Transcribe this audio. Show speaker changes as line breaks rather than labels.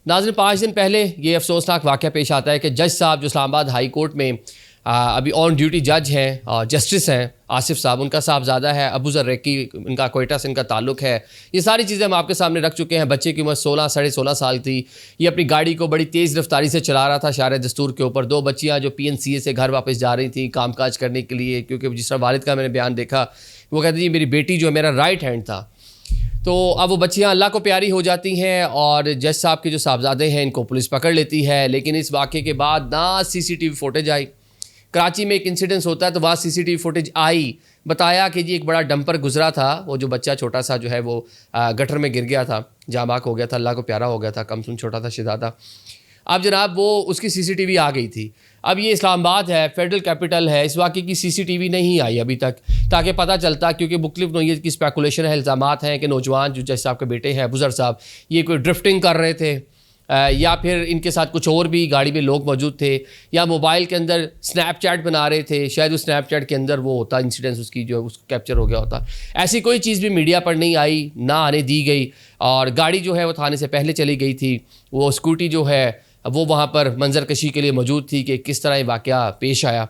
नाज़रीन, 5 दिन पहले ये अफसोसनाक वाक़या पेश आता है कि जज साहब जो इस्लामाबाद हाई कोर्ट में अभी ऑन ड्यूटी जज हैं, जस्टिस हैं आसिफ साहब, उनका साहबजादा है अबू ज़र रेकी, इनका कोयटा से इनका ताल्लुक़ है। ये सारी चीज़ें हम आपके सामने रख चुके हैं। बच्चे की उम्र 16 साढ़े 16 साल थी। ये अपनी गाड़ी को बड़ी तेज़ रफ्तारी से चला रहा था शारे दस्तूर के ऊपर। 2 बच्चियाँ जो PNCA से घर वापस जा रही थी काम काज करने के लिए, क्योंकि जिस तरह वालिद का मैंने बयान देखा, वो कहती थी मेरी बेटी जो मेरा राइट हैंड था। तो अब वो बच्चियाँ अल्लाह को प्यारी हो जाती हैं और जज साहब के जो साहबजादे हैं इनको पुलिस पकड़ लेती है। लेकिन इस वाक़े के बाद ना CCTV फुटेज आई। कराची में एक इंसिडेंस होता है तो वहाँ CCTV फुटेज आई, बताया कि जी एक बड़ा डंपर गुजरा था, वो जो बच्चा छोटा सा जो है वो गटर में गिर गया था, जाँ बाक हो गया था, अल्लाह को प्यारा हो गया था, कम सुन छोटा था शहज़ादा। अब जनाब वो उसकी CCTV आ गई थी। अब ये इस्लामाबाद है, फेडरल कैपिटल है, इस वाक़े की CCTV नहीं आई अभी तक, ताकि पता चलता, क्योंकि मुख्तलिफ नौइयत की स्पेकुलेशन है, इल्ज़ामात हैं कि नौजवान जो जज साहब के बेटे हैं अबू ज़र साहब, ये कोई ड्रिफ्टिंग कर रहे थे या फिर इनके साथ कुछ और भी गाड़ी में लोग मौजूद थे, या मोबाइल के अंदर स्नैपचैट बना रहे थे, शायद उस स्नैपचैट के अंदर वो होता इंसिडेंस उसकी जो उसको कैप्चर हो गया होता। ऐसी कोई चीज़ भी मीडिया पर नहीं आई, ना आने दी गई, और गाड़ी जो है वो थाने से पहले चली गई थी। वो स्कूटी जो है वो वहाँ पर मंजर कशी के लिए मौजूद थी कि किस तरह ये वाक़या पेश आया।